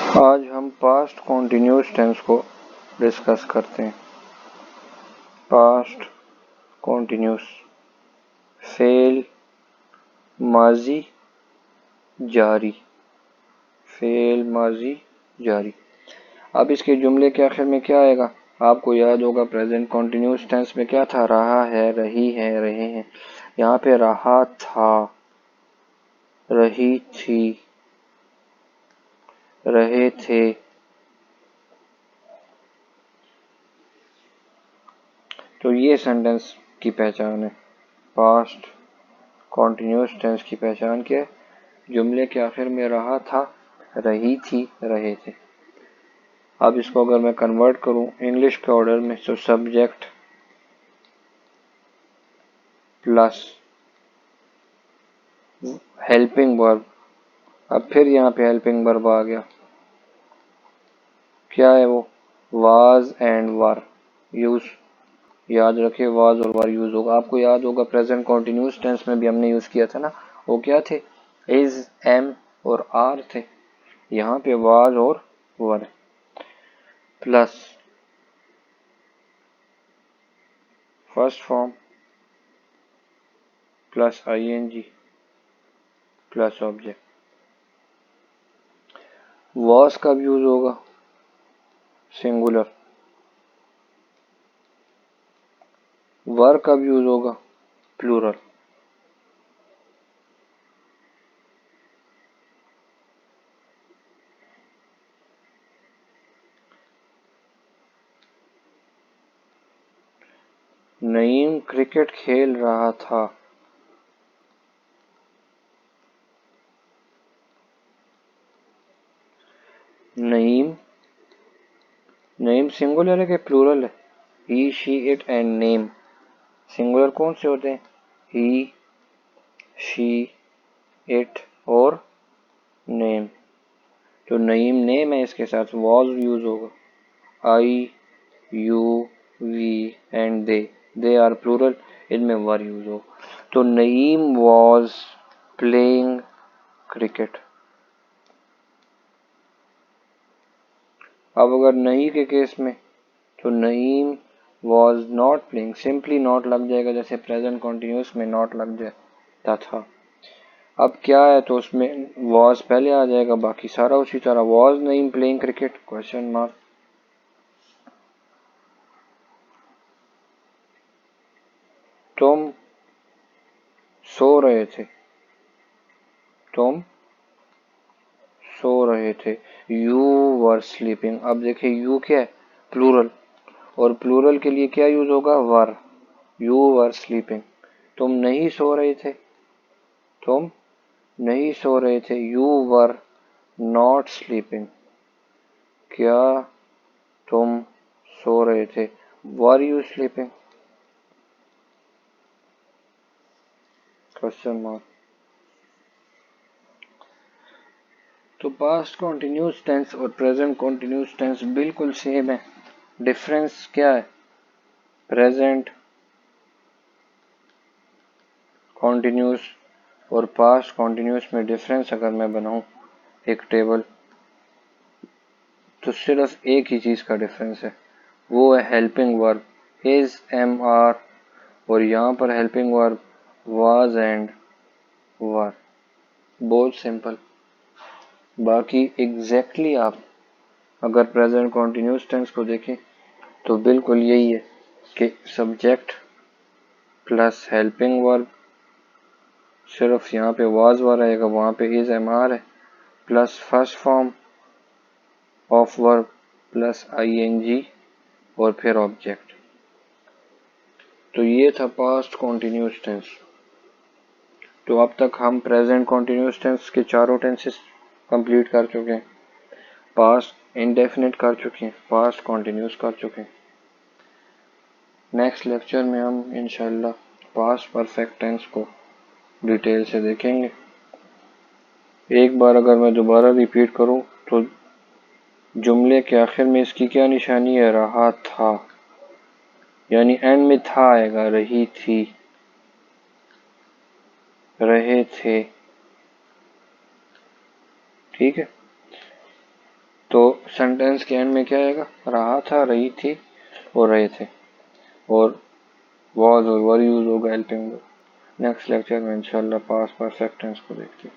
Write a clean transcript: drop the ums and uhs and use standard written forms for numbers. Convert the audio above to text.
आज हम past continuous tense को डिस्कस करते हैं। पास्ट कॉन्टिन्यूस फेल माजी जारी, फेल माजी जारी। अब इसके जुमले के आखिर में क्या आएगा? आपको याद होगा प्रेजेंट कॉन्टिन्यूस टेंस में क्या था? रहा है, रही है, रहे हैं। यहाँ पे रहा था, रही थी, रहे थे। तो ये सेंटेंस की पहचान है। पास्ट कॉन्टिन्यूस टेंस की पहचान क्या है? जुमले के आखिर में रहा था, रही थी, रहे थे। अब इसको अगर मैं कन्वर्ट करूं इंग्लिश के ऑर्डर में, तो सब्जेक्ट प्लस हेल्पिंग वर्ब। अब फिर यहाँ पे हेल्पिंग वर्ब आ गया। क्या है वो? Was and were use. याद रखिए, वाज और वर यूज होगा। आपको याद होगा प्रेजेंट कॉन्टिन्यूस टेंस में भी हमने यूज किया था ना। वो क्या थे? इज, एम और आर थे। यहाँ पे वाज और were plus first form plus ING plus object. Was कब यूज होगा? सिंगुलर। वर कब यूज होगा? प्लूरल। नईम क्रिकेट खेल रहा था। नईम, नईम सिंगुलर है कि प्लूरल है? He, she, it and name singular कौन से होते हैं? ही, शी, इट और नेम। तो नईम नेम है, इसके साथ वॉज यूज होगा। I, you, we and they are plural, इनमें वर यूज होगा। तो नईम वॉज प्लेइंग क्रिकेट। अब अगर नहीं के केस में, तो Naeem was not playing, simply not लग जाएगा, जैसे प्रेजेंट कॉन्टिन्यूस में नॉट लग जाता था। अब क्या है, तो उसमें वॉज पहले आ जाएगा, बाकी सारा उसी तरह। Was Naeem playing cricket? Question mark. तुम सो रहे थे, तुम सो रहे थे। You were sleeping. अब देखिए यू क्या है? प्लूरल, और प्लूरल के लिए क्या यूज होगा? वर। You were sleeping. तुम नहीं सो रहे थे, तुम नहीं सो रहे थे। You were not sleeping. क्या तुम सो रहे थे? Were you sleeping? Question mark. तो पास्ट कॉन्टिन्यूस टेंस और प्रेजेंट कॉन्टिन्यूस टेंस बिल्कुल सेम है। डिफरेंस क्या है? प्रेजेंट कॉन्टिन्यूस और पास्ट कॉन्टिन्यूस में डिफरेंस अगर मैं बनाऊं एक टेबल, तो सिर्फ एक ही चीज का डिफरेंस है, वो है helping verb is, am, are, और यहाँ पर helping verb was and were. बहुत सिंपल। बाकी एग्जैक्टली आप अगर प्रेजेंट कॉन्टिन्यूस टेंस को देखें तो बिल्कुल यही है कि सब्जेक्ट प्लस हेल्पिंग वर्ब, सिर्फ यहाँ पे वाज वर आएगा, वहाँ पे इज, एम, आर है, plus first form of verb plus ING और फिर ऑब्जेक्ट। तो ये था पास्ट कॉन्टिन्यूस टेंस। तो अब तक हम प्रेजेंट कॉन्टिन्यूस टेंस के चारों टेंसेस कंप्लीट कर चुके हैं। पास्ट इंडेफिनिट कर चुके हैं, पास्ट कॉन्टिन्यूस कर चुके हैं। नेक्स्ट लेक्चर में हम इंशाल्लाह पास्ट परफेक्ट टेंस को डिटेल से देखेंगे। एक बार अगर मैं दोबारा रिपीट करूं तो जुमले के आखिर में इसकी क्या निशानी है? रहा था, यानी एंड में था आएगा। रही थी, रहे थे। ठीक है। सेंटेंस के एंड में क्या आएगा? रहा था, रही थी और रहे थे, और वॉज और वर यूज होगा हेल्पिंग वर्ब। नेक्स्ट लेक्चर में इंशाल्लाह पास्ट परफेक्ट टेंस को देखते हैं।